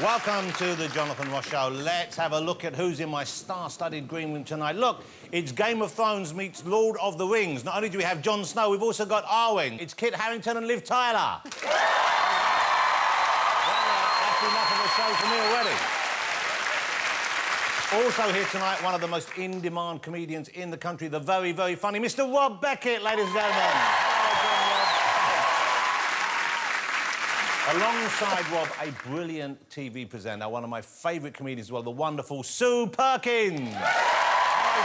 Welcome to the Jonathan Ross Show. Let's have a look at who's in my star-studded green room tonight. Look, it's Game of Thrones meets Lord of the Rings. Not only do we have Jon Snow, we've also got Arwen. It's Kit Harington and Liv Tyler. Well, that's enough of a show for me already. Also here tonight, one of the most in-demand comedians in the country, the very, very funny Mr. Rob Beckett, ladies and gentlemen. Alongside Rob, a brilliant TV presenter, one of my favourite comedians as well, the wonderful Sue Perkins. Hi,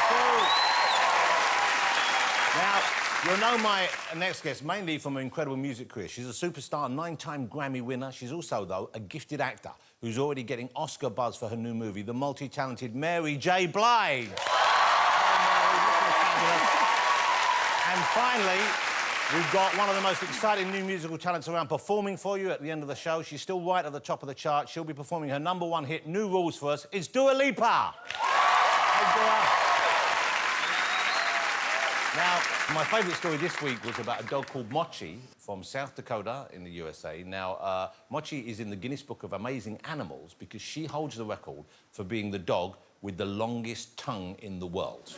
Sue. Now, you'll know my next guest mainly from her incredible music career. She's a superstar, 9-time Grammy winner. She's also, though, a gifted actor who's already getting Oscar buzz for her new movie, the multi-talented Mary J. Blige. And finally, we've got one of the most exciting new musical talents around performing for you at the end of the show. She's still right at the top of the chart. She'll be performing her #1 hit, New Rules, for us. It's Dua Lipa. Hey, Dua. Now, my favourite story this week was about a dog called Mochi from South Dakota in the USA. Now, Mochi is in the Guinness Book of Amazing Animals because she holds the record for being the dog with the longest tongue in the world.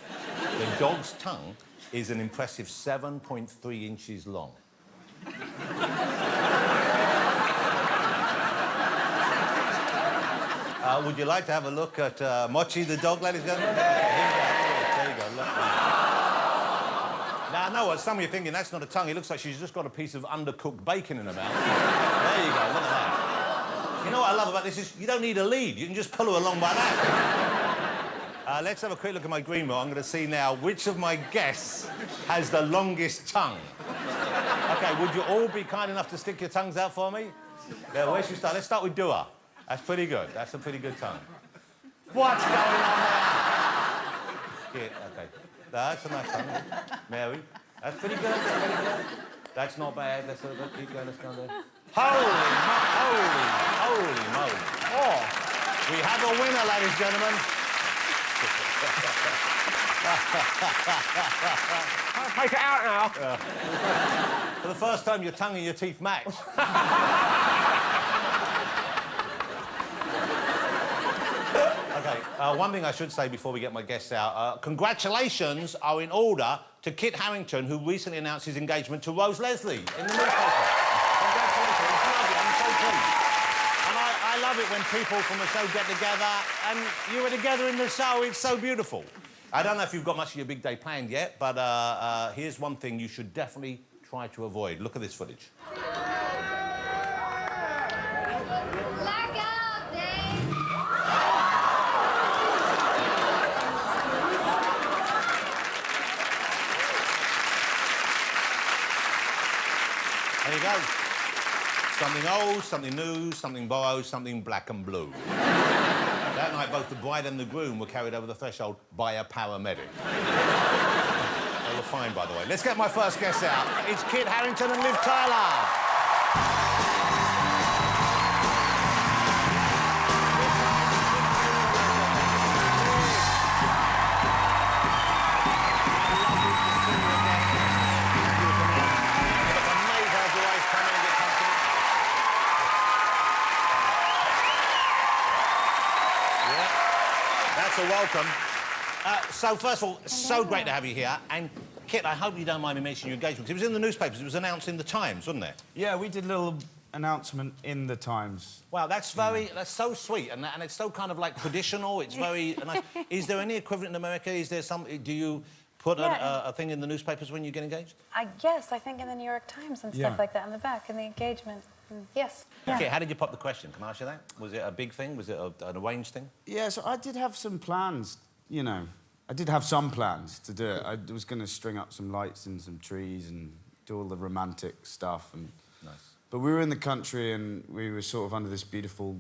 The dog's tongue is an impressive 7.3 inches long. Would you like to have a look at Mochi the dog, ladies and gentlemen? There you go, look. Now, I know what some of you are thinking, that's not a tongue. It looks like she's just got a piece of undercooked bacon in her mouth. There you go, look at that. You know what I love about this is you don't need a lead. You can just pull her along by that. Let's have a quick look at my green room. I'm going to see now which of my guests has the longest tongue. OK, would you all be kind enough to stick your tongues out for me? Yeah, where should we start? Let's start with Dua. That's pretty good. That's a pretty good tongue. What's going on there? Yeah, OK. That's a nice tongue. Mary. That's pretty good. That's pretty good. That's not bad. Let's keep going. Let's go there. Holy moly. Oh, we have a winner, ladies and gentlemen. Take it out now. For the first time, your tongue and your teeth match. OK, one thing I should say before we get my guests out, congratulations are in order to Kit Harington, who recently announced his engagement to Rose Leslie in the newspaper. Congratulations, it's lovely, I'm so pleased. And I love it when people from the show get together and you were together in the show. It's so beautiful. I don't know if you've got much of your big day planned yet, but here's one thing you should definitely try to avoid. Look at this footage. There you go. Something old, something new, something borrowed, something black and blue. That night, both the bride and the groom were carried over the threshold by a paramedic. They were fine, by the way. Let's get my first guest out. It's Kit Harington and Liv Tyler. So welcome. So first of all, so great to have you here. And Kit, I hope you don't mind me mentioning your engagement. It was in the newspapers. It was announced in the Times, wasn't it? Yeah, we did a little announcement in the Times. Wow, that's that's so sweet, and it's so kind of like traditional. It's very nice. Is there any equivalent in America? Is there some? Do you put a thing in the newspapers when you get engaged? I think in the New York Times and stuff like that in the back, in the engagement. Yes. Okay, how did you pop the question? Can I ask you that? Was it a big thing? Was it an arranged thing? Yeah, so I did have some plans, you know. I did have some plans to do it. I was going to string up some lights and some trees and do all the romantic stuff. And nice. But we were in the country and we were sort of under this beautiful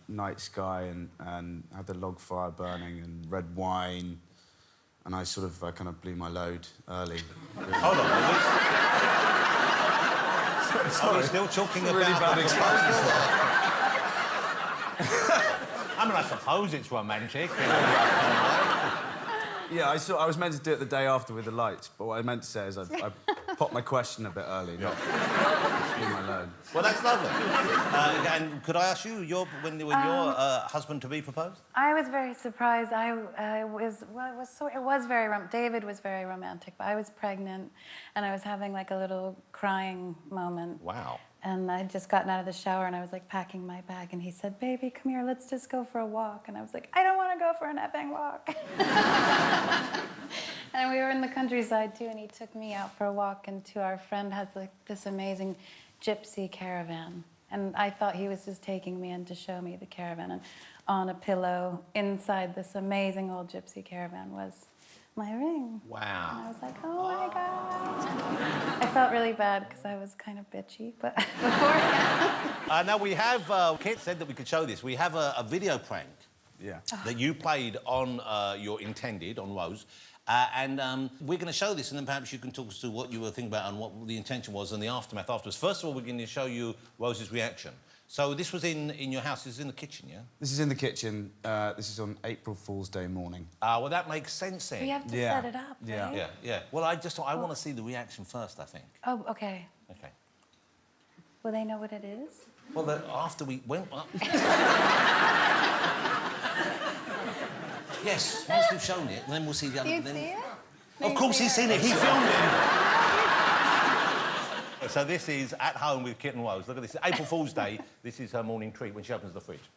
night sky and had the log fire burning and red wine. And I kind of blew my load early. Hold on, Are we still talking about... really bad exposure. I mean, I suppose it's romantic. Yeah, I was meant to do it the day after with the lights, but what I meant to say is I Pop my question a bit early, not blew my load. Well, that's lovely. And could I ask you, when your husband-to-be proposed? I was very surprised. David was very romantic, but I was pregnant, and I was having like a little crying moment. Wow. And I'd just gotten out of the shower, and I was like packing my bag, and he said, "Baby, come here, let's just go for a walk." And I was like, "I don't want to go for an effing walk." And we were in the countryside too, and he took me out for a walk, and our friend has like this amazing gypsy caravan. And I thought he was just taking me in to show me the caravan, and on a pillow inside this amazing old gypsy caravan was my ring. Wow. And I was like, oh my God. I felt really bad because I was kind of bitchy, but beforehand. Now we have, Kit said that we could show this. We have a video prank that you played on your intended, on Rose. And we're going to show this, and then perhaps you can talk us through what you were thinking about and what the intention was and the aftermath afterwards. First of all, we're going to show you Rose's reaction. So this was in your house. This is in the kitchen, yeah? This is in the kitchen. This is on April Fool's Day morning. Well, that makes sense then. We have to set it up, Yeah. right? Yeah, yeah. Well, I want to see the reaction first, I think. Oh, okay. Okay. Will they know what it is? Well, after we went up... Yes, once we've shown it, then we'll see the other... Do you see it? Of course he's seen it. He filmed it. So this is at home with Kit and Rose. Look at this. April Fool's Day. This is her morning treat when she opens the fridge.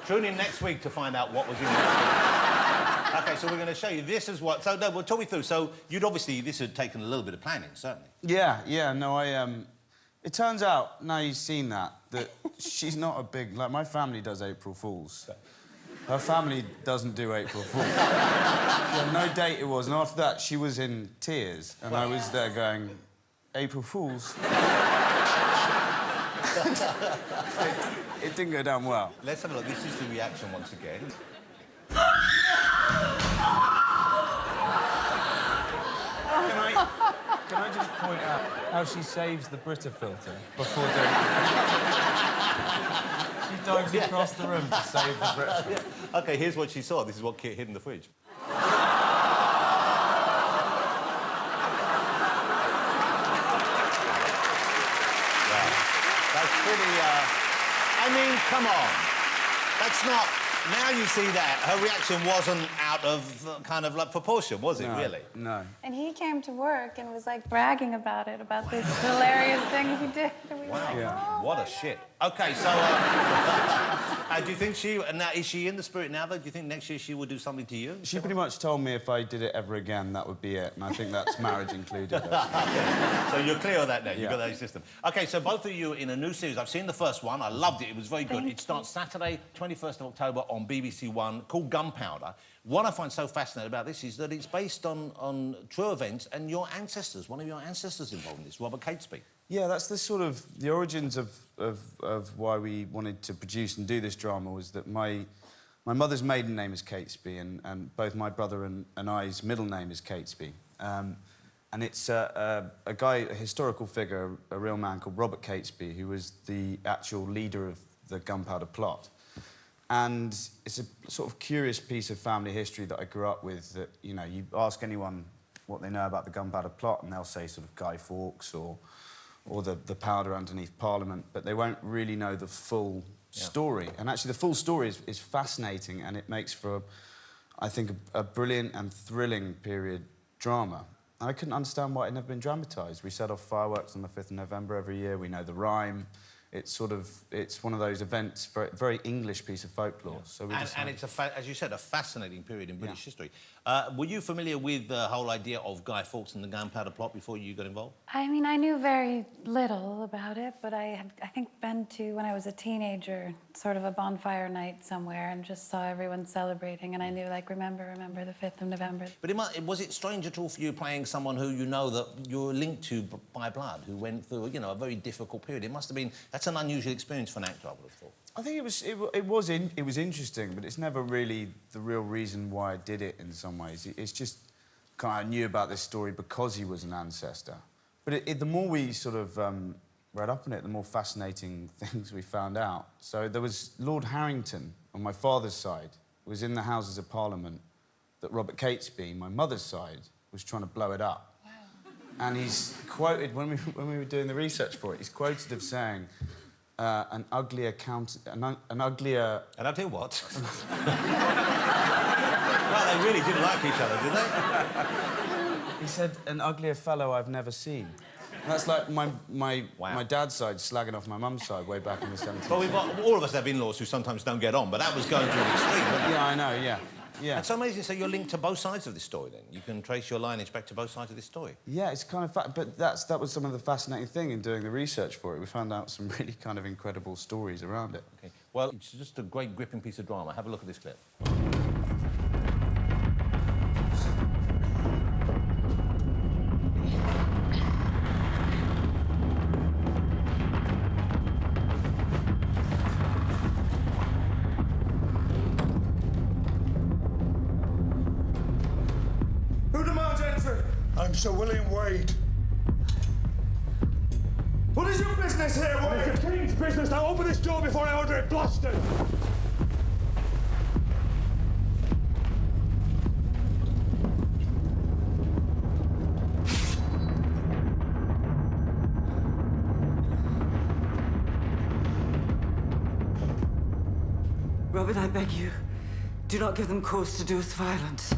Tune in next week to find out what was in there. OK, so we're going to show you. This is what... So, no, well, talk me through. So, you'd obviously... This had taken a little bit of planning, certainly. Yeah, no, It turns out, now you've seen that she's not a big... Like, my family does April Fools. Her family doesn't do April Fools. Yeah, no date it was, and after that, she was in tears, and I was there going, April Fools? It didn't go down well. Let's have a look. This is the reaction once again. Can I just point out how she saves the Brita filter before doing it? She dives across the room to save the Brita filter. OK, here's what she saw. This is what Kit hid in the fridge. Wow. That's pretty... I mean, come on. That's not... Now you see that, her reaction wasn't out of kind of like proportion, was it, really? No. And he came to work and was like bragging about this hilarious thing he did. And we were like, oh, What a shit. OK, so... do you think she... Now, is she in the spirit now, though? Do you think next year she will do something to you? She pretty much told me if I did it ever again, that would be it. And I think that's marriage included. So you're clear on that now. You've got that system. OK, so both of you in a new series. I've seen the first one. I loved it. It was very good. It starts Saturday, 21st of October on BBC One, called Gunpowder. What I find so fascinating about this is that it's based on true events and your ancestors. One of your ancestors involved in this, Robert Catesby. Yeah, that's the sort of... The origins of why we wanted to produce and do this drama was that my mother's maiden name is Catesby, and both my brother and I's middle name is Catesby. And it's a historical figure, a real man called Robert Catesby, who was the actual leader of the Gunpowder Plot. And it's a sort of curious piece of family history that I grew up with, that, you know, you ask anyone what they know about the Gunpowder Plot, and they'll say sort of Guy Fawkes or the powder underneath Parliament, but they won't really know the full story. And actually, the full story is fascinating, and it makes for, I think, a brilliant and thrilling period drama. And I couldn't understand why it had never been dramatised. We set off fireworks on the 5th of November every year. We know the rhyme. It's one of those events, very English piece of folklore. So and it's, as you said, a fascinating period in British history. Were you familiar with the whole idea of Guy Fawkes and the Gunpowder Plot before you got involved? I mean, I knew very little about it, but I think, been to, when I was a teenager, sort of a bonfire night somewhere and just saw everyone celebrating, and I knew, like, remember the 5th of November. But was it strange at all for you playing someone who you know that you're linked to by blood, who went through, you know, a very difficult period? It must have been... That's an unusual experience for an actor, I would have thought. I think it was interesting, but it's never really the real reason why I did it in some ways. It's just kind of, I knew about this story because he was an ancestor. But the more we sort of read up on it, the more fascinating things we found out. So there was Lord Harrington on my father's side, who was in the Houses of Parliament, that Robert Catesby, my mother's side, was trying to blow it up. Wow. And he's quoted, when we were doing the research for it, he's quoted of saying, an uglier... And I'll tell you what. Well, they really didn't like each other, did they? He said, an uglier fellow I've never seen. And that's like my dad's side slagging off my mum's side way back in the 70s. Well, all of us have in-laws who sometimes don't get on, but that was going to an extreme, wasn't it? Yeah, I know, yeah. Yeah. It's so amazing. So you're linked to both sides of this story, then? You can trace your lineage back to both sides of this story? Yeah, it's kind of... But that was some of the fascinating thing in doing the research for it. We found out some really kind of incredible stories around it. OK. Well, it's just a great, gripping piece of drama. Have a look at this clip. I'm Sir William Wade. What is your business here, Wade? It's the King's business. Now open this door before I order it blasted. Robin, I beg you, do not give them cause to do us violence.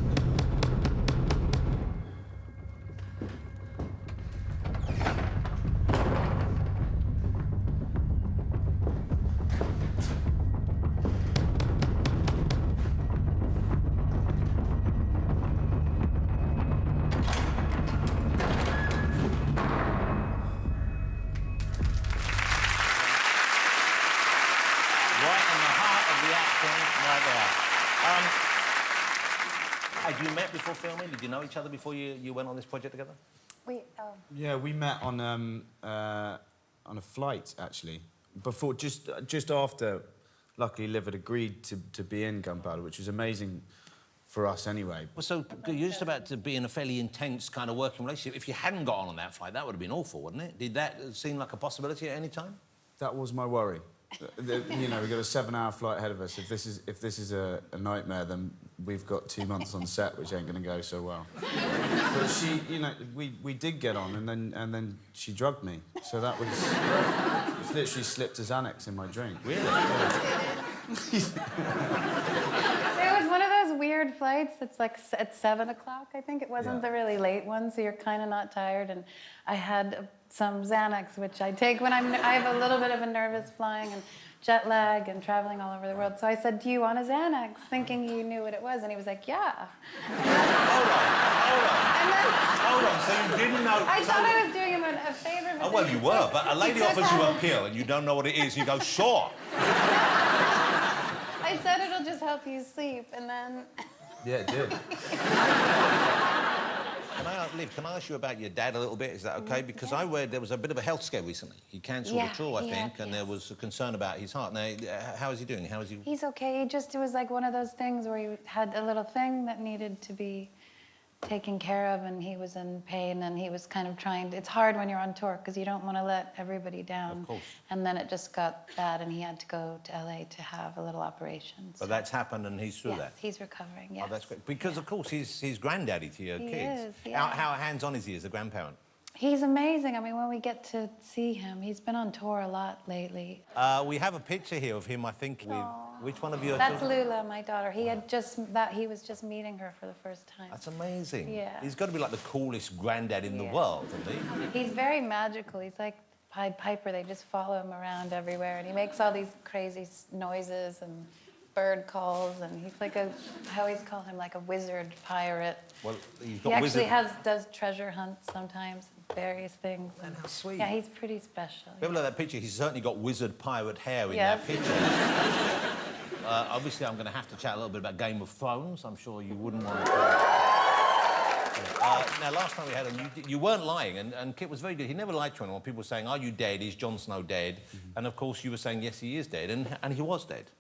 Had you met before filming? Did you know each other before you went on this project together? Yeah, we met on a flight, actually. Before, just after, luckily, Liv had agreed to be in Gunpowder, which was amazing for us anyway. Well, so you're just about to be in a fairly intense kind of working relationship. If you hadn't got on that flight, that would have been awful, wouldn't it? Did that seem like a possibility at any time? That was my worry. You know, we've got a 7-hour flight ahead of us. If this is a nightmare, then we've got 2 months on set, which ain't going to go so well. But she, you know, we did get on, and then she drugged me. So that was... It's literally slipped a Xanax in my drink. Really? It was one of those weird flights that's like at 7 o'clock, I think. It wasn't the really late one, so you're kind of not tired. And I had some Xanax, which I take when I have a little bit of a nervous flying and jet lag and traveling all over the world. So I said, do you want a Xanax? Thinking he knew what it was. And he was like, yeah. Hold on. So you didn't know... I thought I was doing him a favor. Oh, well, you were, but a lady offers you a pill and you don't know what it is, you go, sure. I said it'll just help you sleep, and then... Yeah, it did. Liv, can I ask you about your dad a little bit? Is that OK? Because I read there was a bit of a health scare recently. He cancelled a tour, I think, and there was a concern about his heart. Now, how is he doing? How is he... He's OK. It was like one of those things where he had a little thing that needed to be taken care of, and he was in pain, and he was kind of trying to... It's hard when you're on tour, because you don't want to let everybody down. Of course. And then it just got bad, and he had to go to LA to have a little operation. But that's happened, and he's through that? Yes, he's recovering, yes. Oh, that's great. Because, of course, he's granddaddy to your kids. He is, yeah. How hands-on is he as a grandparent? He's amazing. I mean, when we get to see him, he's been on tour a lot lately. We have a picture here of him, I think, with... Which one of you? That's Lula, my daughter. He was just meeting her for the first time. That's amazing. Yeah. He's got to be like the coolest granddad in the world, isn't he? He's very magical. He's like Pied Piper. They just follow him around everywhere, and he makes all these crazy noises and bird calls, and he's like I always call him like a wizard pirate. Well, he's got he actually does treasure hunts sometimes, various things. And how sweet. Yeah, he's pretty special. If you look at that picture, he's certainly got wizard pirate hair in that picture. Obviously, I'm going to have to chat a little bit about Game of Thrones. I'm sure you wouldn't want to... now, last time we had him, you weren't lying, and Kit was very good. He never lied to anyone. People were saying, are you dead? Is Jon Snow dead? Mm-hmm. And, of course, you were saying, yes, he is dead, and he was dead.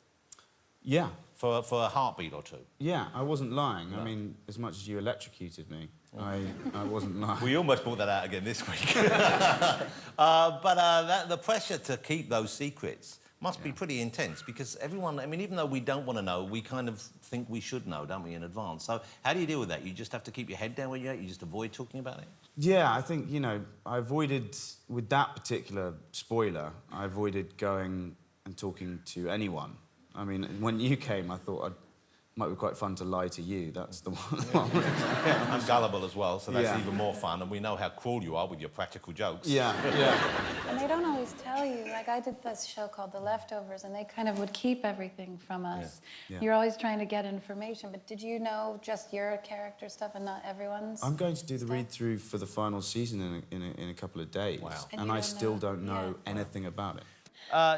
Yeah. For a heartbeat or two. Yeah, I wasn't lying. No. I mean, as much as you electrocuted me. I wasn't lying. We almost brought that out again this week. The pressure to keep those secrets must be pretty intense because everyone, I mean, even though we don't want to know, we kind of think we should know, don't we, in advance? So how do you deal with that? You just have to keep your head down when you're at? You just avoid talking about it? Yeah, I think, you know, I avoided, with that particular spoiler, I avoided going and talking to anyone. I mean, when you came, I thought it might be quite fun to lie to you. That's the one. I'm gullible as well, so that's even more fun, and we know how cruel you are with your practical jokes. Yeah, yeah. And they don't always tell you. Like, I did this show called The Leftovers, and they kind of would keep everything from us. Yeah. You're always trying to get information, but did you know just your character stuff and not everyone's? I'm going to do the read-through for the final season in a couple of days. Wow. And I still don't know anything about it.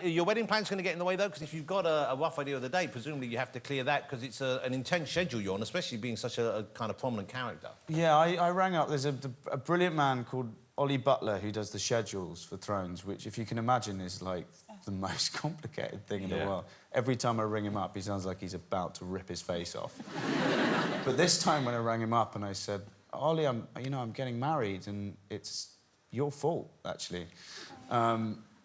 Your wedding plan's going to get in the way, though, because if you've got a rough idea of the date, presumably you have to clear that because it's an intense schedule you're on, especially being such a kind of prominent character. Yeah, I rang up. There's a brilliant man called Ollie Butler who does the schedules for Thrones, which, if you can imagine, is like the most complicated thing in the world. Every time I ring him up, he sounds like he's about to rip his face off. But this time when I rang him up and I said, Ollie, I'm getting married and it's your fault, actually.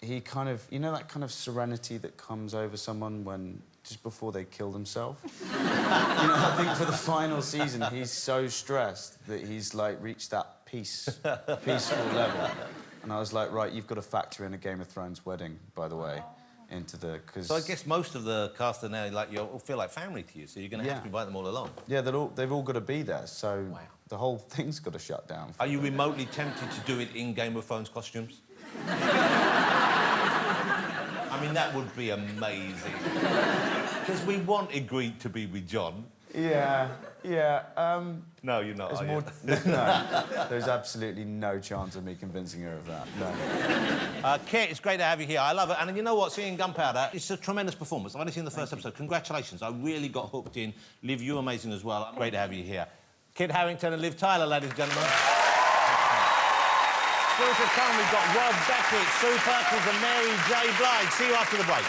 He kind of, you know that kind of serenity that comes over someone when, just before they kill themselves? You know, I think for the final season, he's so stressed that he's, like, reached that peaceful level. And I was like, right, you've got to factor in a Game of Thrones wedding, by the way, into the... Cause... So I guess most of the cast are now, like, you'll feel like family to you, so you're going to have to invite them all along. Yeah, they've all got to be there, so the whole thing's got to shut down. Are you remotely tempted to do it in Game of Thrones costumes? I mean, that would be amazing. Because we want Ygritte to be with Jon. Yeah. No, you're not, are you? No, there's absolutely no chance of me convincing her of that, no. Kit, it's great to have you here. I love it. And you know what? Seeing Gunpowder, it's a tremendous performance. I've only seen the first episode. Congratulations. I really got hooked in. Liv, you're amazing as well. Great to have you here. Kit Harington and Liv Tyler, ladies and gentlemen. Still to come, we've got Rob Beckett, Sue Perkins and Mary J. Blige. See you after the break.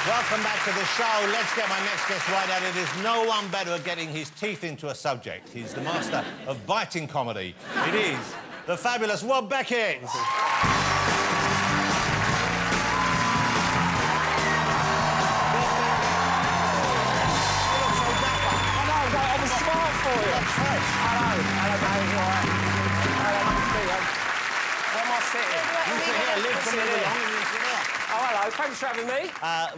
Welcome back to the show. Let's get my next guest right at it. There's no one better at getting his teeth into a subject. He's the master of biting comedy. It is the fabulous Rob Beckett. Oh, hello. Thanks for having me.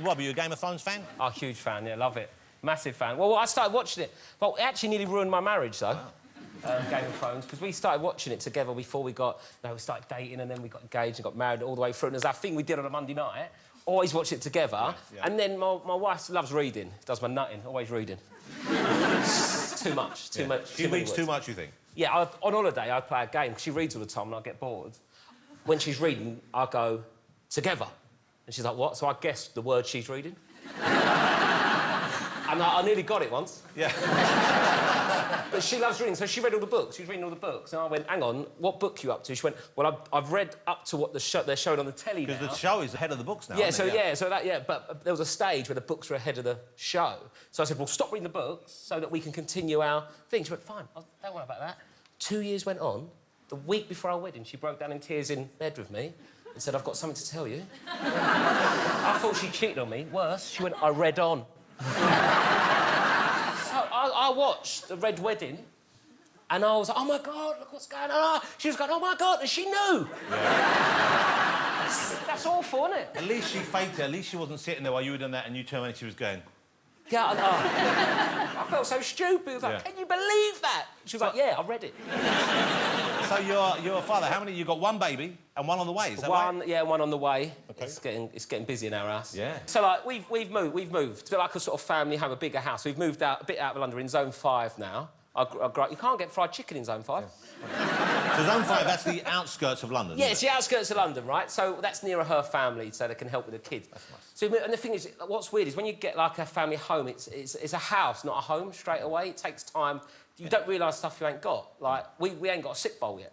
Rob, are you a Game of Thrones fan? Oh, huge fan, yeah, love it. Massive fan. Well, I started watching it. Well, it actually nearly ruined my marriage, though. Game of Thrones, because we started watching it together before we got... No, we started dating and then we got engaged and got married all the way through. And there's that thing we did on a Monday night. Always watch it together. Yeah. And then my wife loves reading. Does my nutting. Always reading. Too much. Too much. She reads too much, you think? Yeah, on holiday, I play a game, because she reads all the time and I get bored. When she's reading, I go, together. And she's like, what? So I guessed the word she's reading. And I nearly got it once. Yeah. But she loves reading, so she read all the books. She was reading all the books. And I went, hang on, what book are you up to? She went, well, I've read up to what they're showing on the telly now. Because the show is ahead of the books now, Yeah, but there was a stage where the books were ahead of the show. So I said, well, stop reading the books so that we can continue our thing. She went, fine, don't worry about that. 2 years went on. The week before our wedding, she broke down in tears in bed with me and said, I've got something to tell you. I thought she cheated on me. Worse, she went, I read on. So I watched the Red Wedding and I was like, oh, my God, look what's going on. She was going, oh, my God, and she knew. Yeah. That's awful, isn't it? At least she faked it. At least she wasn't sitting there while you were doing that and you turned around and she was going... Yeah, I felt so stupid. I was like, can you believe that? She was like, yeah, I read it. So you're a father. How many? You got one baby and one on the way. Is that right? Yeah, one on the way. Okay. It's getting busy in our house. Yeah. So like we've moved to like a sort of family, have a bigger house. We've moved out a bit out of London in Zone 5 now. You can't get fried chicken in Zone 5. Yeah. So Zone 5, that's the outskirts of London. Yeah, it's the outskirts of London, right? So that's nearer her family, so they can help with the kids. That's nice. So, and the thing is, what's weird is when you get like a family home, it's a house, not a home straight away. It takes time. You don't realise stuff you ain't got. Like we ain't got a sick bowl yet.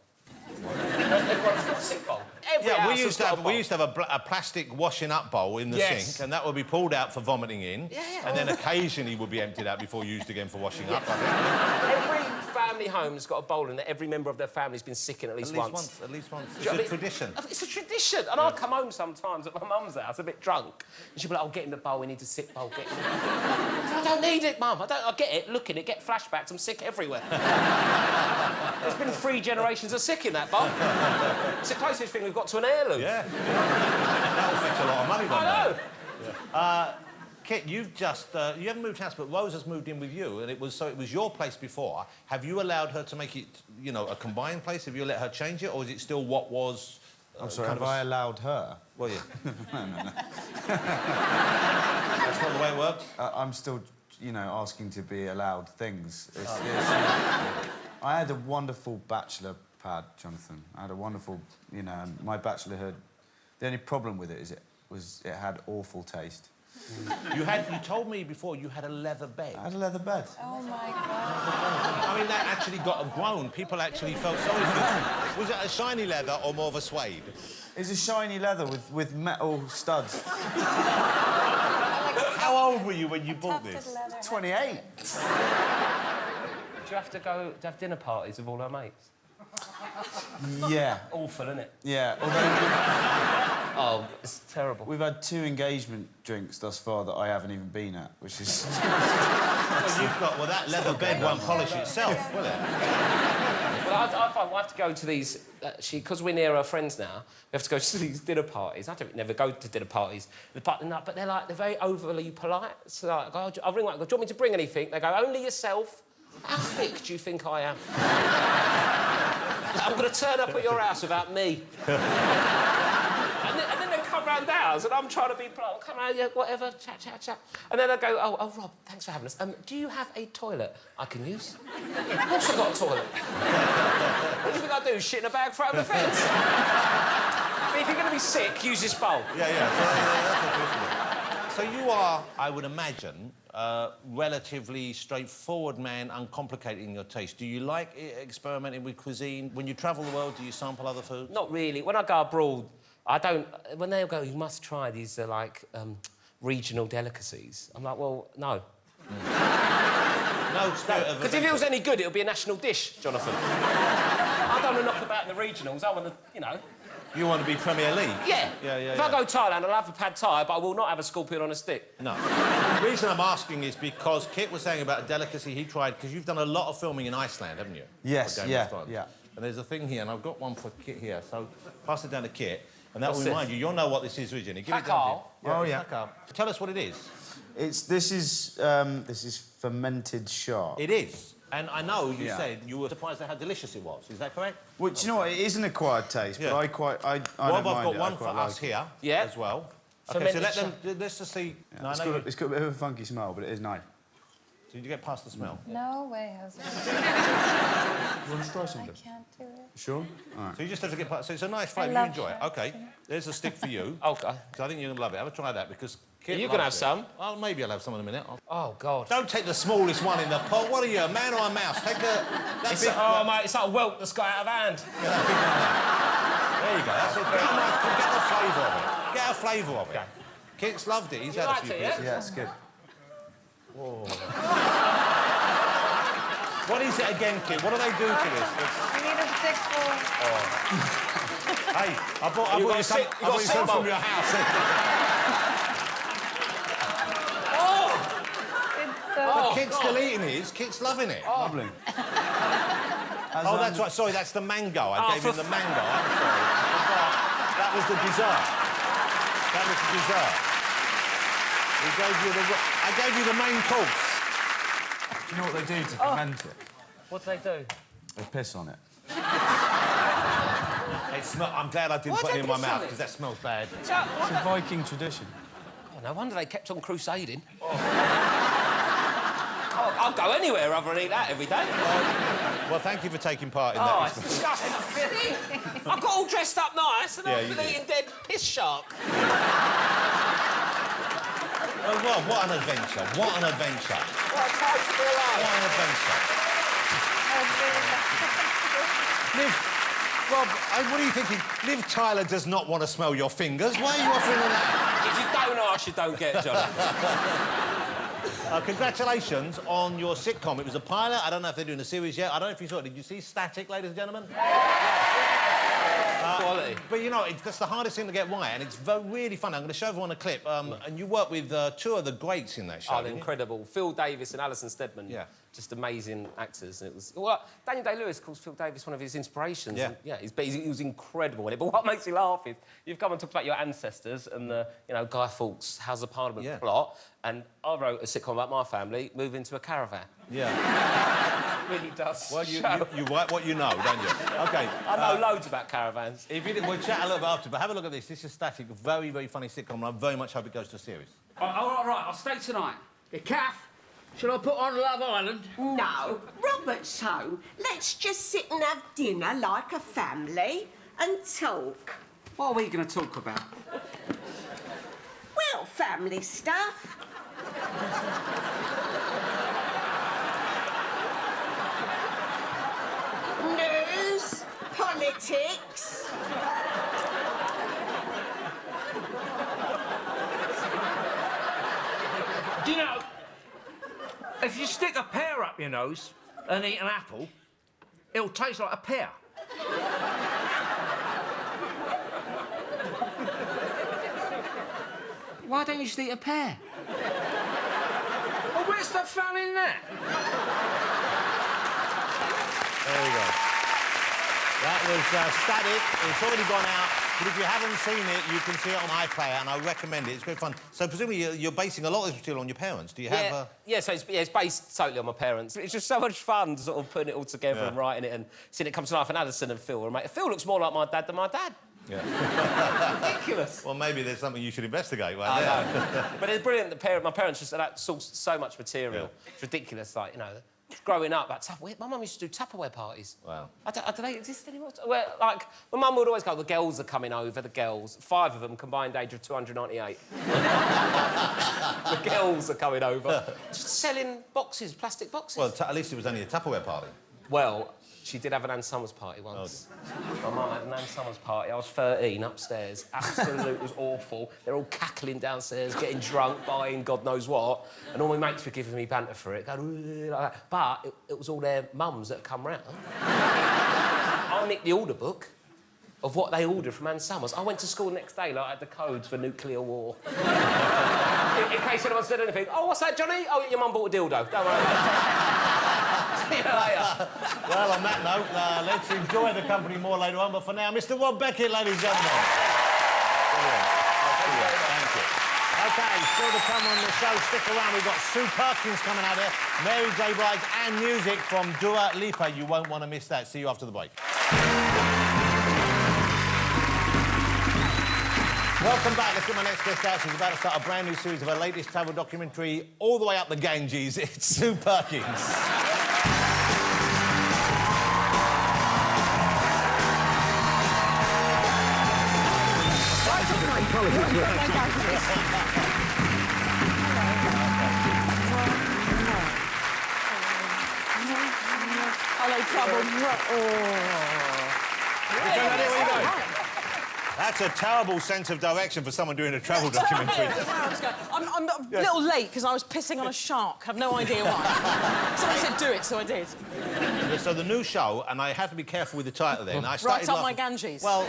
Everyone's got a sick bowl. Every Yeah, house we used has got to a have bowl. a plastic washing up bowl in the Yes. sink, and that would be pulled out for vomiting in, Yeah, yeah. and then occasionally would be emptied out before used again for washing up. I think. Every family home's got a bowl in that every member of their family's been sick in at least once. At least once. Do It's you know a what I mean? tradition. It's a tradition. And I'll come home sometimes at my mum's house a bit drunk. And she'll be like, oh, get in the bowl, we need a sick bowl, get in the bowl. I don't need it, Mum. I get it, look at it, get flashbacks, I'm sick everywhere. There's been 3 generations of sick in that bowl. It's the closest thing we've got to an heirloom. Yeah. That'll fetch a lot of money, I know. Yeah. Kit, you've just... you haven't moved house, but Rose has moved in with you, and it was your place before. Have you allowed her to make it, you know, a combined place? Have you let her change it, or is it still what was... I'm sorry, have I allowed her? Well, yeah. No. That's not the way it works? I'm still, you know, asking to be allowed things. I had a wonderful bachelor pad, Jonathan. I had a wonderful, you know, and my bachelorhood... The only problem with it is it had awful taste. You told me before you had a leather bed. I had a leather bed. Oh, my God. I mean, that actually got a groan. People actually felt sorry for you. Was it a shiny leather or more of a suede? It's a shiny leather with metal studs. How old were you when you bought Tufted this? leather. 28. Do you have to go to have dinner parties with all our mates? Yeah. Awful, isn't it? Yeah, although Oh, it's terrible. we've had 2 engagement drinks thus far that I haven't even been at, which is... Well, that leather bed won't polish itself, will it? Well, I find we have to go to these... because we're near our friends now, we have to go to these dinner parties. I don't never go to dinner parties. But they're very overly polite. So like, I'll ring one, I go, do you want me to bring anything? They go, only yourself. How thick do you think I am? I'm going to turn up at your house without me. and then they come round ours, and I'm trying to be polite. Come round, yeah, whatever, chat. And then I go, oh, Rob, thanks for having us. Do you have a toilet I can use? Of course I've got a toilet. What do you think I do, shit in a bag, throw it over the fence? But if you're going to be sick, use this bowl. So you are, I would imagine, relatively straightforward man, uncomplicated in your taste. Do you like experimenting with cuisine? When you travel the world, do you sample other foods? Not really. When I go abroad, I don't... When they go, you must try these, regional delicacies. I'm like, well, no. No spirit of... Because if it was any good, it would be a national dish, Jonathan. I don't want to knock about in the regionals. I want to, you know... You want to be Premier League? Yeah. If I go Thailand, I'll have a pad thai, but I will not have a scorpion on a stick. No. The reason I'm asking is because Kit was saying about a delicacy he tried, because you've done a lot of filming in Iceland, haven't you? Yes, For Game yeah, of Thrones. yeah. And there's a thing here, and I've got one for Kit here, so pass it down to Kit, and that will What's remind you, you'll know what this is, Virginia. Give it Pakal. down to Oh, yeah. Pakal. Tell us what it is. This is fermented shark. It is. And I know you Yeah. said you were surprised at how delicious it was. Is that correct? Well, do you know what? It is an acquired taste, Yeah. but I Rob, don't I've mind got it. one I for quite us like it. here Yeah. as well. Okay, so Fermented let them... Let's just see... Yeah. No, I It's know got, you... it's got a bit of a funky smell, but it is nice. Did you get past the smell? No way, Jose. You want to try I something? can't do it. Sure? All right. So you just have to get past... So it's a nice flavour. You love enjoy it. sharks, OK. There's a stick for you. Okay. So I think you're going to love it. Have a try that, because... Kit Are you gonna loves have it. some? Oh, maybe I'll have some in a minute. Oh, God. Don't take the smallest one in the pot. What are you, a man or a mouse? Take that It's big... mate, it's like a whelk that's got out of hand. There you go. That's it. Get a flavour of it. Get a flavour of it. Okay. Kit's loved it. He's You had liked a few it, yeah? pieces. Yeah, it's good. What is it again, Kit? What do they do to this? You need a stick full. Hey, I bought You you got some, sick- you got sick from bowl. your house. So Kit's still eating his. Kit's loving it. Lovely. Oh, that's right. Sorry, that's the mango. I gave him the mango. I'm sorry. That was the dessert. That was the dessert. I gave you the main course. Do you know what they do to ferment it? What do they do? They piss on it. I'm glad I didn't Why put do it in they my piss on mouth, it? because that smells bad. It's a Viking tradition. Oh, no wonder they kept on crusading. I'll go anywhere other than eat that every day. Well, thank you for taking part in Oh, that. it's disgusting. I've got all dressed up nice and Yeah, I've you been did. eating dead piss shark. Well, what an adventure. What an adventure. What a time to be alive. What an adventure. Liv, Rob, what are you thinking? Liv Tyler does not want to smell your fingers. Why are you offering her that? If you don't ask, you don't get, Johnny. Congratulations on your sitcom. It was a pilot. I don't know if they're doing a series yet. I don't know if you saw it. Did you see Static, ladies and gentlemen? Quality. But, you know, that's the hardest thing to get right, and it's really fun. I'm going to show everyone a clip. And you worked with two of the greats in that show, Oh, incredible. Phil Davis and Alison Steadman. Yeah. Just amazing actors. And it was... Well, Daniel Day-Lewis calls Phil Davis one of his inspirations. Yeah. And, yeah, he was incredible in it. But what makes me laugh is you've come and talked about your ancestors and the, you know, Guy Fawkes' House of Parliament plot, and I wrote a sitcom about my family, Move into a Caravan. Yeah. It really does. Well, you write what you know, don't you? OK. I know loads about caravans. If you didn't, we'll chat a little bit after, but have a look at this. This is Static, a very, very funny sitcom, and I very much hope it goes to a series. All right, I'll stay tonight. The calf. Shall I put on Love Island? No, Robert's home. Let's just sit and have dinner like a family and talk. What are we going to talk about? Well, family stuff. News, politics. Do you know, if you stick a pear up your nose and eat an apple, it'll taste like a pear. Why don't you just eat a pear? Well, where's the fun in that? There we go. That was Static. It's already gone out. But if you haven't seen it, you can see it on iPlayer, and I recommend it. It's great fun. So presumably you're basing a lot of this material on your parents. Do you have Yeah, so it's based totally on my parents. It's just so much fun sort of putting it all together and writing it and seeing it come to life. And Alison and Phil, Phil looks more like my dad than my dad. Yeah. Ridiculous. Well, maybe there's something you should investigate right I there. know. But it's brilliant. My parents just sourced so much material. Yeah. It's ridiculous. Like, you know, growing up, my mum used to do Tupperware parties. Wow. I don't know, exist anymore? Where, like, my mum would always go, the girls are coming over, the girls. 5 of them, combined age of 298. The girls are coming over. Just selling boxes, plastic boxes. Well, at least it was only a Tupperware party. Well, she did have an Ann Summers party once. My mum had an Ann Summers party. I was 13, upstairs. Absolutely, it was awful. They're all cackling downstairs, getting drunk, buying God knows what. And all my mates were giving me banter for it, going like that. But it was all their mums that had come round. I nicked the order book of what they ordered from Ann Summers. I went to school the next day, like, I had the codes for nuclear war. in case anyone said anything. Oh, what's that, Johnny? Oh, your mum bought a dildo. Don't worry about it. See you later. Well, on that note, let's enjoy the company more later on. But for now, Mr. Rob Beckett, ladies and gentlemen. Brilliant. Thank you. OK, still to come on the show. Stick around. We've got Sue Perkins coming out here, Mary J. Blige, and music from Dua Lipa. You won't want to miss that. See you after the break. Welcome back. Let's get my next guest out. She's about to start a brand new series of her latest travel documentary, all the way up the Ganges. It's Sue Perkins. Hello, trouble. That's a terrible sense of direction for someone doing a travel documentary. I'm a little late because I was pissing on a shark. I have no idea why. Someone said do it, so I did. So the new show, and I have to be careful with the title then. I started Right up my Ganges. Well,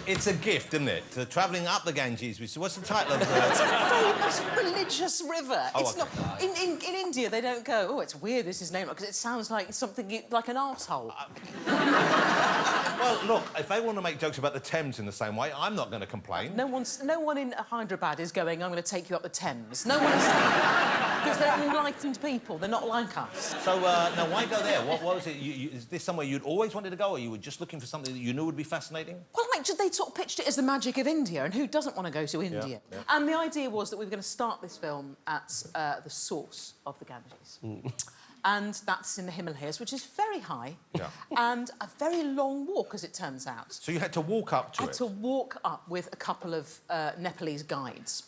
it's a gift, isn't it? To travelling up the Ganges. What's the title of the... It's a famous religious river. Oh, it's not... In India, they don't go, oh, it's weird this is named, because it sounds like something like an arsehole. Well, look, if they want to make jokes about the Thames in the same way, I'm not going to complain. No one in Hyderabad is going, I'm going to take you up the Thames. No one is... Because they're enlightened people. They're not like us. So, now, why go there? What was it? Is this somewhere you'd always wanted to go, or you were just looking for something that you knew would be fascinating? Well, like, they sort of pitched it as the magic of India, and who doesn't want to go to India? Yeah, yeah. And the idea was that we were going to start this film at the source of the Ganges. And that's in the Himalayas, which is very high, and a very long walk, as it turns out. So you had to walk up to it? I had to walk up with a couple of Nepalese guides.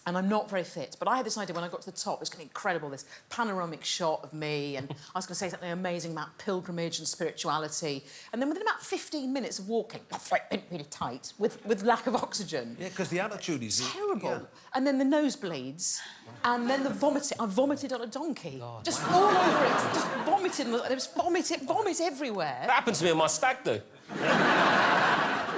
And I'm not very fit, but I had this idea when I got to the top, it was going to be incredible, this panoramic shot of me, and I was going to say something amazing about pilgrimage and spirituality. And then within about 15 minutes of walking, my throat went really tight, with lack of oxygen. Yeah, because the attitude is... Terrible. Yeah. And then the nosebleeds, and then the vomiting. I vomited on a donkey. Just all over it, just vomited. There was vomit everywhere. That happened to me on my stag do.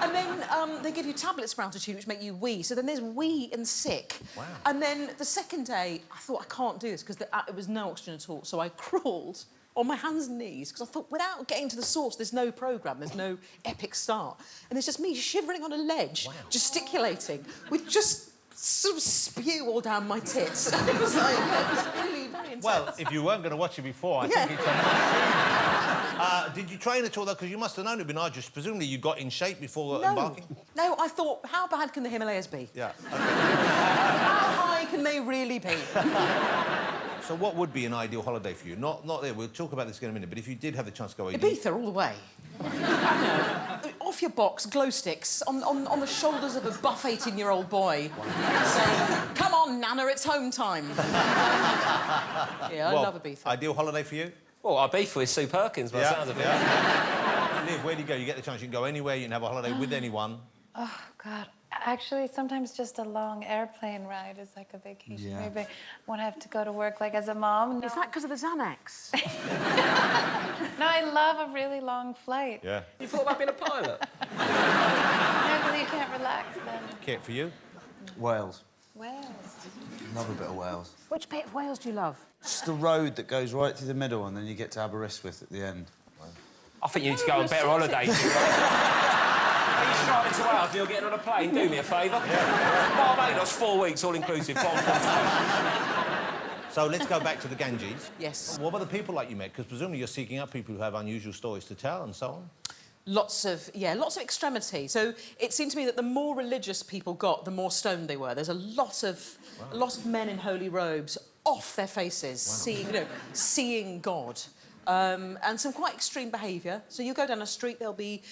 And then they give you tablets for altitude, which make you wee. So then there's wee and sick. Wow. And then the second day, I thought, I can't do this, because it was no oxygen at all. So I crawled on my hands and knees, because I thought, without getting to the source, there's no programme, there's no epic start. And it's just me shivering on a ledge, gesticulating, with just sort of spew all down my tits. It was like, it was really very intense. Well, if you weren't going to watch it before, I think it's a must-see. Did you train at all, though? Because you must have known it'd been arduous. Presumably you got in shape before embarking? No, I thought, how bad can the Himalayas be? Yeah. Okay. How high can they really be? So what would be an ideal holiday for you? Not there. We'll talk about this in a minute. But if you did have the chance to go... Ibiza all the way. Off your box, glow sticks, on the shoulders of a buff 18-year-old boy. Saying, come on, Nana, it's home time. Yeah, I love Ibiza. Ideal holiday for you? Well, Ibiza with Sue Perkins, by the sounds of it. Liv, where do you go? You get the chance, you can go anywhere, you can have a holiday with anyone. Oh, God. Actually, sometimes just a long airplane ride is like a vacation. Yeah. Maybe when I have to go to work, like, as a mom. No. Is that because of the Xanax? No, I love a really long flight. Yeah. You thought about being a pilot? No, because you can't relax then. Kit, for you? Wales. Wales. Love a bit of Wales. Which bit of Wales do you love? Just the road that goes right through the middle and then you get to Aberystwyth at the end. I think you need to go on better holidays. Are you driving to Wales and you're getting on a plane? Do me a favour. Barbados, 4 weeks, all-inclusive. So let's go back to the Ganges. Yes. What about the people like you met? Because presumably you're seeking out people who have unusual stories to tell and so on. Lots of extremity. So it seemed to me that the more religious people got, the more stoned they were. There's a lot of men in holy robes off their faces, seeing God. And some quite extreme behaviour. So you go down a street, there'll be,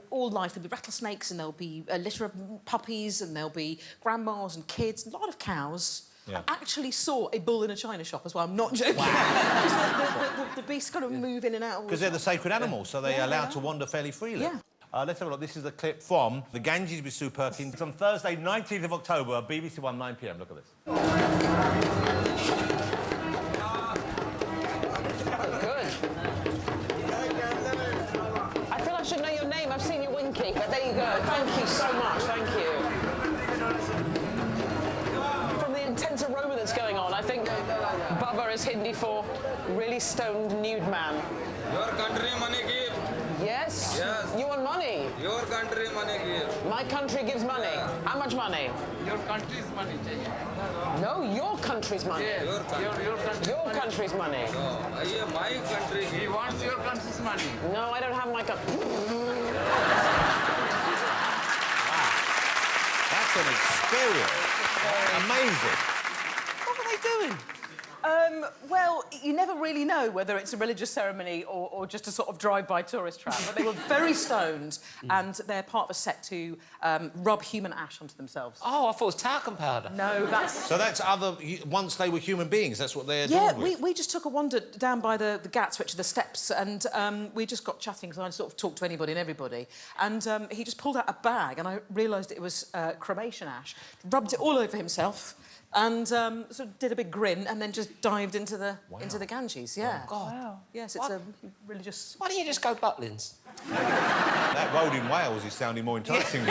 all life. There'll be rattlesnakes and there'll be a litter of puppies and there'll be grandmas and kids, a lot of cows. Yeah. I actually saw a bull in a china shop as well, I'm not joking. Wow. the beasts kind of move in and out. Because they're the sacred animals, so they're allowed to wander fairly freely. Yeah. Let's have a look. This is a clip from The Ganges with Sue Perkins. It's on Thursday, 19th of October, BBC One, 9 p.m. Look at this. I feel I should know your name. I've seen you winky, but there you go. Thank you so much. Thank you. From the intense aroma that's going on, I think Baba is Hindi for really stoned nude man. Your country money give. Yes? Yes. You want money? Your country money give. My country gives money. Yeah. How much money? Your country's money. No, your country's money. Yeah. Your country. Your country's money. No, my country. He wants your country's money. No, I don't have my country. That's an experience. Amazing. What were they doing? Well, you never really know whether it's a religious ceremony or just a sort of drive-by tourist trap. But they were very stoned, and they're part of a set to rub human ash onto themselves. Oh, I thought it was talcum powder. No, that's... So that's once they were human beings, that's what they're Yeah, doing with? we just took a wander down by the Ghats, which are the steps, and we just got chatting, because I sort of talked to anybody and everybody. And he just pulled out a bag, and I realised it was cremation ash. Rubbed it all over himself, and sort of did a big grin, and then just dived into the Ganges. Yeah. Oh, God. Wow. Yes, it's a religious... Why don't you just go Butlins? That road in Wales is sounding more enticing.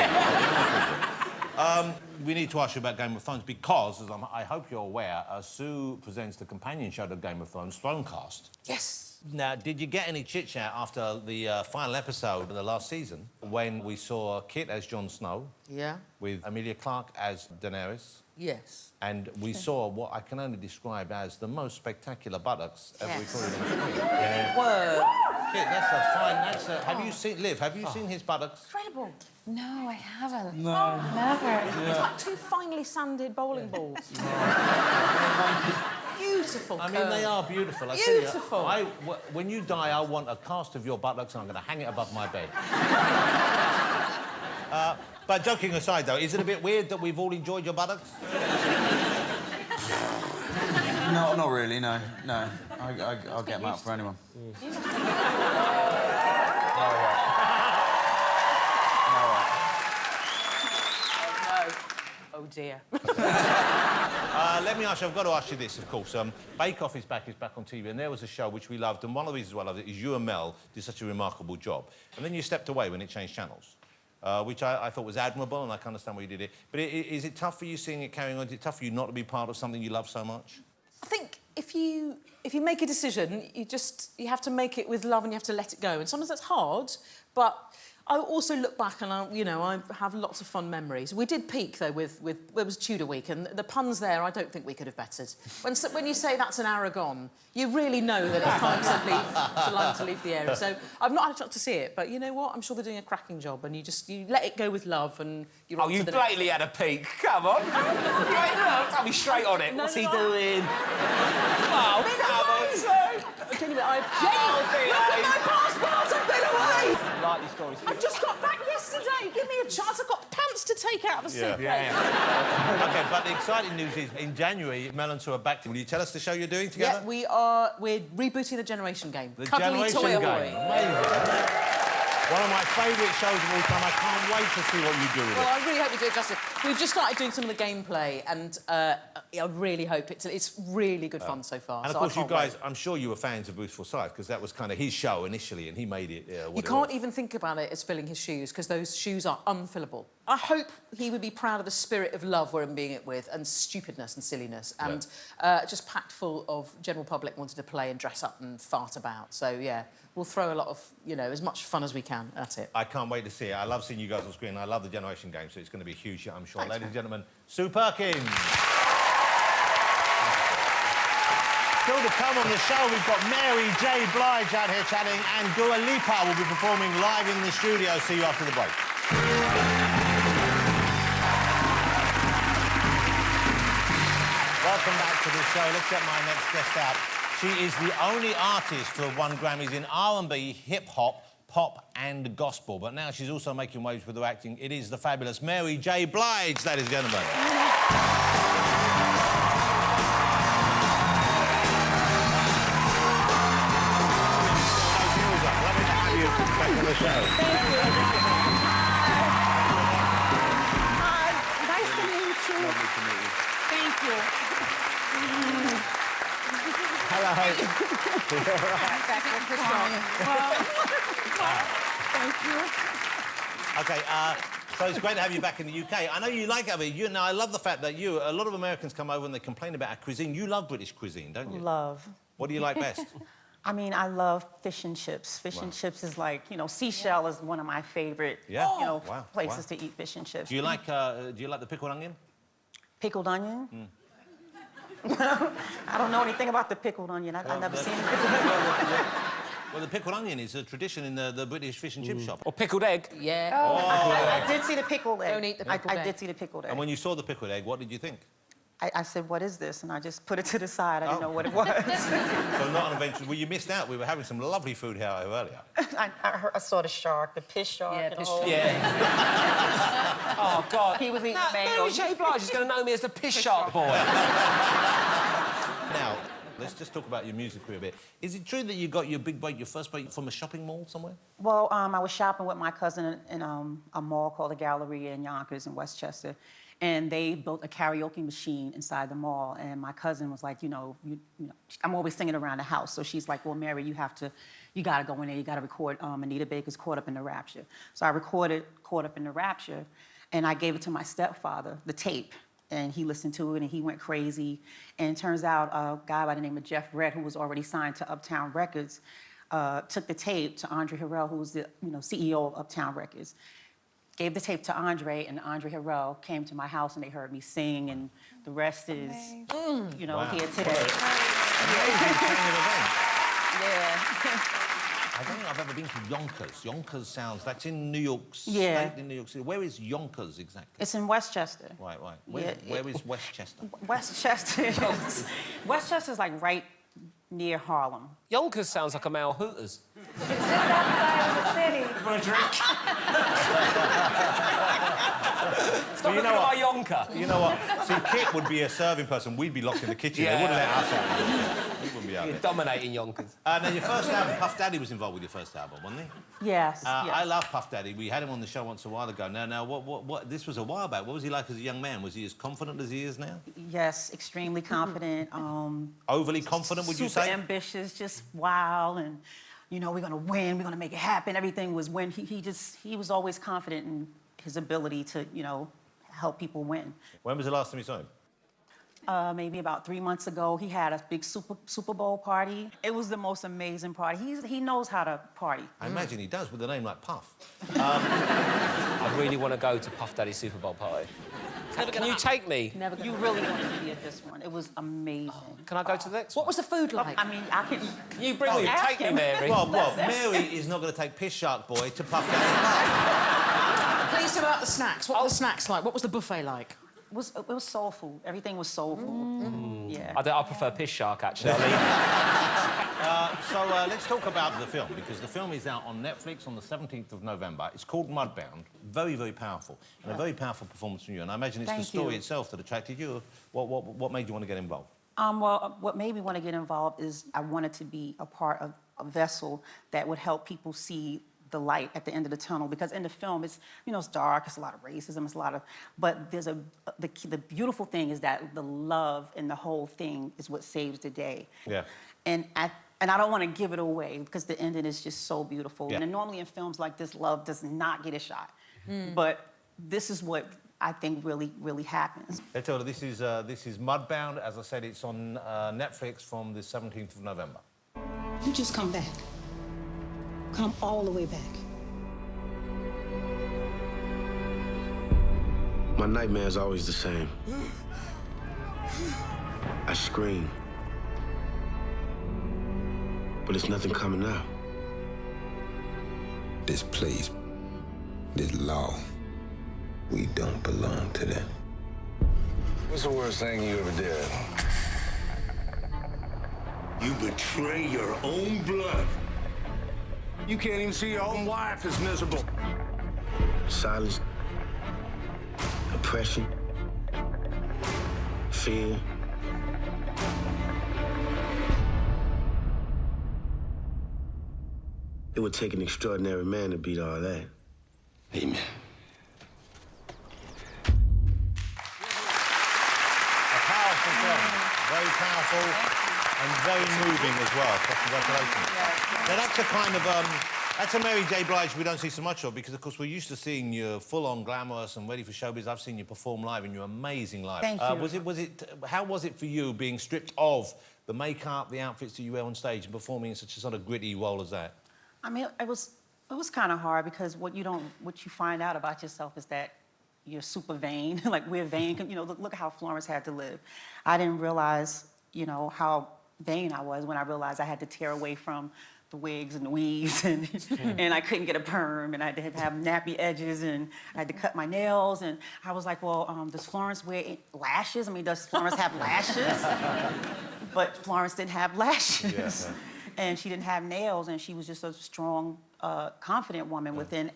We need to ask you about Game of Thrones because, as I hope you're aware, Sue presents the companion show to Game of Thrones, Thronecast. Yes. Now, did you get any chit-chat after the final episode of the last season when we saw Kit as Jon Snow? Yeah. With Emilia Clarke as Daenerys? Yes. And we saw what I can only describe as the most spectacular buttocks ever recorded on screen. Word. Kit, that's a... Have you seen... Liv, have you seen his buttocks? Incredible. No, I haven't. No. Never. It's like two finely sanded bowling balls. Beautiful. I mean, they are beautiful. I Beautiful. Tell you, when you die, I want a cast of your buttocks and I'm going to hang it above my bed. But joking aside, though, is it a bit weird that we've all enjoyed your buttocks? No, not really, no. I'll get them out for anyone. Oh dear. Let me ask you, I've got to ask you this, of course. Bake Off is back on TV, and there was a show which we loved, and one of the reasons why I loved it is you and Mel did such a remarkable job. And then you stepped away when it changed channels, which I thought was admirable, and I can understand why you did it. But is it tough for you seeing it carrying on? Is it tough for you not to be part of something you love so much? I think if you make a decision, you have to make it with love and you have to let it go. And sometimes that's hard, but I also look back and I have lots of fun memories. We did peak though with it was Tudor Week, and the puns there I don't think we could have bettered. When you say that's an hour gone, you really know that it's time to leave the area. So I've not had a chance to see it, but you know what? I'm sure they're doing a cracking job, and you let it go with love, and you're. Oh, you blatantly had a peek. Come on. I'll be straight on it. What's he doing? Oh, come on. Genuinely, look at my passport! I've been away! I like these stories. I just got back yesterday. Give me a chance. I've got pants to take out of the suitcase. OK, but the exciting news is, in January, Mel and Sue are back. Will you tell us the show you're doing together? Yeah, we're rebooting the Generation Game. The Cuddly Generation Toy Game. Boy. Amazing. One of my favourite shows of all time. I can't wait to see what you do with it. Well, I really hope you do it justice. We've just started doing some of the gameplay, and I really hope it's really good fun so far. And of course, you guys, I'm sure you were fans of Bruce Forsyth, because that was kind of his show initially, and he made it. You can't even think about it as filling his shoes, because those shoes are unfillable. I hope he would be proud of the spirit of love we're being it with, and stupidness and silliness, and just packed full of general public wanting to play and dress up and fart about. So yeah, we'll throw a lot of as much fun as we can. That's it. I can't wait to see it. I love seeing you guys on screen. I love the Generation Game, so it's going to be a huge hit, I'm sure. Ladies and gentlemen, Sue Perkins. Still to come on the show, we've got Mary J. Blige out here chatting, and Dua Lipa will be performing live in the studio. See you after the break. Welcome back to the show. Let's get my next guest out. She is the only artist to have won Grammys in R&B, hip-hop, pop and gospel. But now she's also making waves with her acting. It is the fabulous Mary J. Blige, ladies and gentlemen. Lovely to have you back on the show. Hi. Nice to meet you. Lovely to meet you. Thank you. Hello. Thank you. OK, so it's great to have you back in the UK. I know you like it. Now, I love the fact that a lot of Americans come over and they complain about our cuisine. You love British cuisine, don't you? Love. What do you like best? I mean, I love fish and chips. Fish and chips is like, Seashell is one of my favorite, places to eat fish and chips. Do you like the pickled onion? Pickled onion? I don't know anything about the pickled onion. I've never seen it. Well, the pickled onion is a tradition in the British fish and chip shop. Or pickled egg. Yeah. Oh, I did see the pickled egg. Don't eat the pickled egg. I did see the pickled egg. And when you saw the pickled egg, what did you think? I said, what is this? And I just put it to the side. I didn't know what it was. So not an adventure. Well, you missed out. We were having some lovely food here earlier. I saw the shark, the piss shark. Yeah, and piss all. shark. Yeah. Oh, God. He was eating Mary mangoes. J. Blige is going to know me as the piss shark boy. Now, let's just talk about your music career a bit. Is it true that you got your big break, your first break, from a shopping mall somewhere? Well, I was shopping with my cousin in a mall called the Galleria in Yonkers in Westchester. And they built a karaoke machine inside the mall. And my cousin was like, I'm always singing around the house. So she's like, well, Mary, you gotta go in there. You gotta record Anita Baker's Caught Up in the Rapture. So I recorded Caught Up in the Rapture, and I gave it to my stepfather, the tape. And he listened to it, and he went crazy. And it turns out a guy by the name of Jeff Redd, who was already signed to Uptown Records, took the tape to Andre Harrell, who was the CEO of Uptown Records. Gave the tape to Andre, and Andre Harrell came to my house, and they heard me sing, and the rest is, here today. Amazing kind of event. Yeah. I don't think I've ever been to Yonkers. Yonkers that's in New York State, in New York City. Where is Yonkers exactly? It's in Westchester. Right. Where is Westchester? Westchester's like right near Harlem. Yonkers sounds like a male Hooters. It's just outside of the city. Want a drink? Stop looking at my yonker. You know what? See, Kit would be a serving person. We'd be locked in the kitchen. They wouldn't let us out. We wouldn't be out You're there. dominating yonkers. Now, your first album, Puff Daddy was involved with your first album, wasn't he? Yes, yes. I love Puff Daddy. We had him on the show once a while ago. Now, what? This was a while back. What was he like as a young man? Was he as confident as he is now? Yes, extremely confident. Overly confident, would you say? Super ambitious, just wild, and you know, we're gonna win, we're gonna make it happen. Everything was when he was always confident in his ability to, you know, help people win. When was the last time you saw him? Maybe about 3 months ago, he had a big Super Bowl party. It was the most amazing party. He knows how to party. I imagine he does with a name like Puff. I really want to go to Puff Daddy's Super Bowl party. Can you take me? Never you really want to be at this one. It was amazing. Can I go to the next What was the food like? I mean, I can... Can you bring me? Take me, Mary. Well, Mary is not going to take Piss Shark Boy to Puff Daddy. Please tell me about the snacks. What were the snacks like? What was the buffet like? It was soul food. Everything was soul food. Yeah. I prefer Piss Shark, actually. So let's talk about the film, because the film is out on Netflix on the 17th of November. It's called Mudbound. Very, very powerful. And a very powerful performance from you. And I imagine it's the story itself that attracted you. What made you want to get involved? Well, what made me want to get involved is I wanted to be a part of a vessel that would help people see the light at the end of the tunnel, because in the film it's, you know, it's dark, it's a lot of racism, it's a lot of, but there's the beautiful thing is that the love in the whole thing is what saves the day. Yeah. And I don't want to give it away because the ending is just so beautiful. Yeah. And normally in films like this, love does not get a shot, but this is what I think really, really happens. Let's tell you, this is Mudbound. As I said, it's on Netflix from the 17th of November. You just come back. Come all the way back. My nightmare's always the same. I scream. But it's nothing coming out. This place, this law, we don't belong to them. What's the worst thing you ever did? You betray your own blood. You can't even see your own wife is miserable. Silence, oppression, fear. It would take an extraordinary man to beat all that. Amen. A powerful film. Very powerful and very moving as well. So congratulations. Now, that's a kind of... that's a Mary J. Blige we don't see so much of, because, of course, we're used to seeing you full-on glamorous and ready for showbiz. I've seen you perform live, and you're amazing live. Thank you. How was it for you being stripped of the makeup, the outfits that you wear on stage, and performing in such a sort of gritty role as that? I mean, it was kind of hard because what you find out about yourself is that you're super vain. Like, we're vain. You know, look how Florence had to live. I didn't realize, you know, how vain I was when I realized I had to tear away from the wigs and the weaves, and I couldn't get a perm, and I had to have nappy edges, and I had to cut my nails, and I was like, well, does Florence wear lashes? I mean, does Florence have lashes? But Florence didn't have lashes. Yeah. And she didn't have nails, and she was just a strong, confident woman within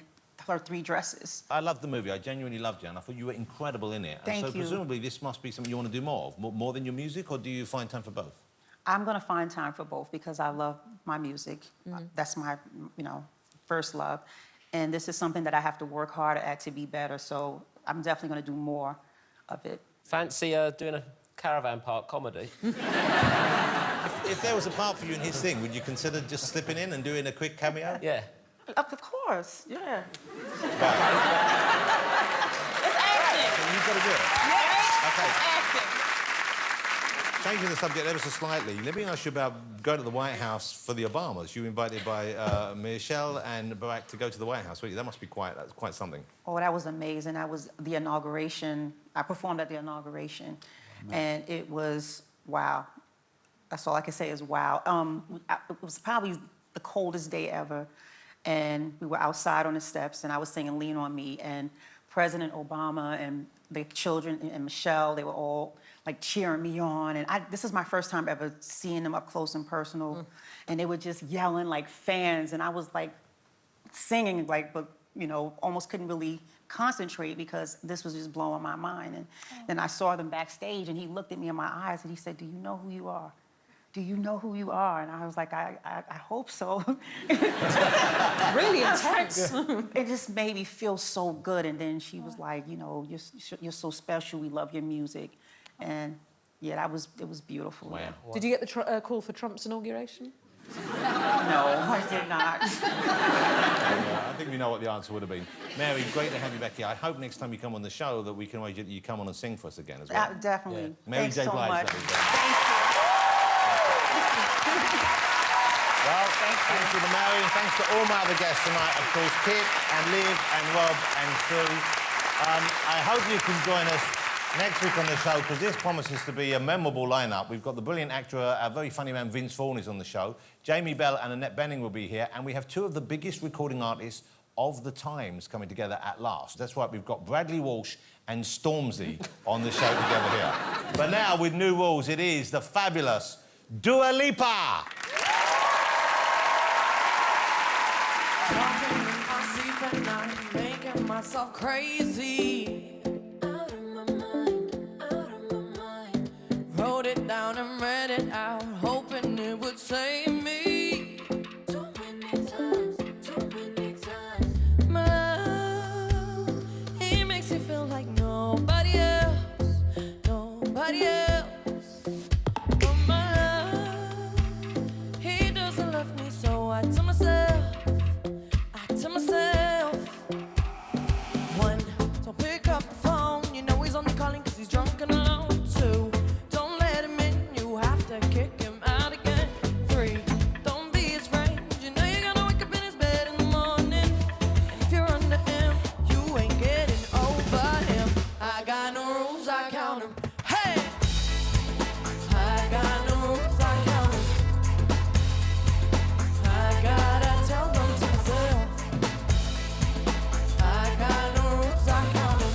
her 3 dresses. I loved the movie. I genuinely loved you, and I thought you were incredible in it. Thank you. So presumably this must be something you want to do more of, more than your music, or do you find time for both? I'm going to find time for both because I love my music. That's my, you know, first love. And this is something that I have to work harder at to be better, so I'm definitely going to do more of it. Fancy doing a caravan park comedy? If there was a part for you in his thing, would you consider just slipping in and doing a quick cameo? Yeah. Of course, yeah. It's acting. So you've got to do it. Yes. Okay. Acting. Changing the subject ever so slightly, let me ask you about going to the White House for the Obamas. You were invited by Michelle and Barack to go to the White House. That must be quite something. Oh, that was amazing. That was the inauguration. I performed at the inauguration, and it was wow. That's all I can say is wow. It was probably the coldest day ever, and we were outside on the steps, and I was singing Lean On Me, and President Obama and the children and Michelle, they were all like cheering me on, and this is my first time ever seeing them up close and personal, and they were just yelling like fans, and I was like singing like, but you know, almost couldn't really concentrate because this was just blowing my mind. And then I saw them backstage, and he looked at me in my eyes, and he said, "Do you know who you are? Do you know who you are?" And I was like, I hope so. Really intense. It just made me feel so good. And then she was like, you know, you're so special. We love your music. And yeah, it was beautiful. Wow. Yeah. Did you get the call for Trump's inauguration? No, I did not. I think we know what the answer would have been. Mary, great to have you back here. I hope next time you come on the show that we can arrange you come on and sing for us again as well. Definitely. Yeah. Mary Thanks J. so Blige, much. that was Thank you. Well, thanks to Mary, and thanks to all my other guests tonight, of course, Kit and Liv and Rob and Sue. I hope you can join us next week on the show, because this promises to be a memorable lineup. We've got the brilliant actor, a very funny man, Vince Vaughn, is on the show. Jamie Bell and Annette Bening will be here, and we have two of the biggest recording artists of the times coming together at last. That's right, we've got Bradley Walsh and Stormzy on the show together here. But now, with new rules, it is the fabulous Dua Lipa. Talking in my sleep at night, making myself crazy. Out of my mind. Wrote it down and read it out, hoping it would save me. Too many times. My love, he makes me feel like nobody else. But my love, he doesn't love me, so I tell myself. One, don't pick up the phone. You know he's only calling because he's drunk and alone. Two, don't let him in. You have to kick him out again. Three, don't be his friend. You know you're gonna wake up in his bed in the morning. And if you're under him, you ain't getting over him. I got no rules, I count them. Hey! I got no rules, I count them. I gotta tell them to myself. I got no rules, I count them.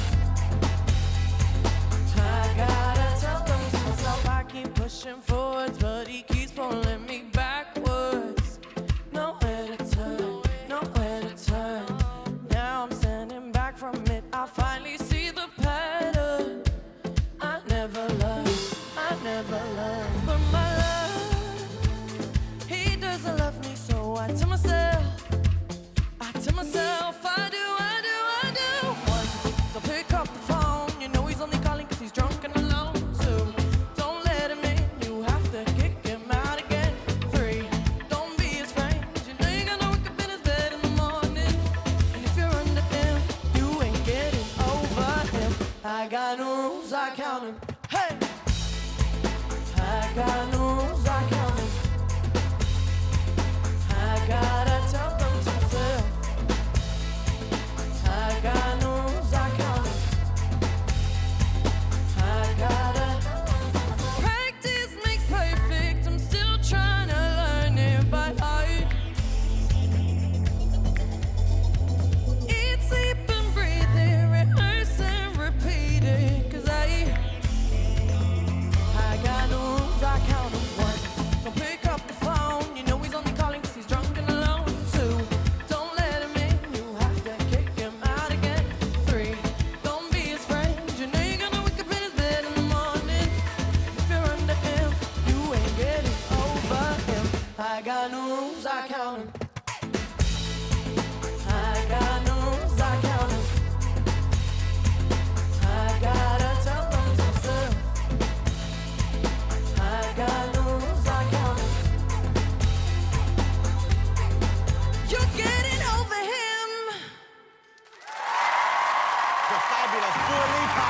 I gotta tell them to myself. I keep pushing forwards, but he keeps pulling me backwards. Nowhere to turn, nowhere to turn. Now I'm standing back from it. I finally see the pattern. I never learned. But my love, he doesn't love me, so I tell myself, I do. One, don't pick up the phone. You know he's only calling because he's drunk and alone. Two, don't let him in. You have to kick him out again. Three, don't be his friend. You know you're gonna wake up in his bed in the morning. And if you're under him, you ain't getting over him. I got no rules, I count them. Hey! I got no rules, I count them. I gotta tell them to myself. I got no rules, I count them. I gotta. Practice makes perfect. I'm still trying to learn it by heart. Eat, sleep, and breathe it. Rehearse and repeat it. 'Cause I got no rules, I count them. One, don't pick up the phone. You know he's only calling 'cause he's drunk and alone. Two, don't let him in. You have to kick him out again. Three, don't be his friend. You know you're gonna wake up in his bed in the morning. If you're under him, you ain't getting over him. I got no rules, I count them. I got no rules, I count them. I gotta tell them to myself. I got no rules, I count them. You're getting over him. The fabulous Dua Lipa.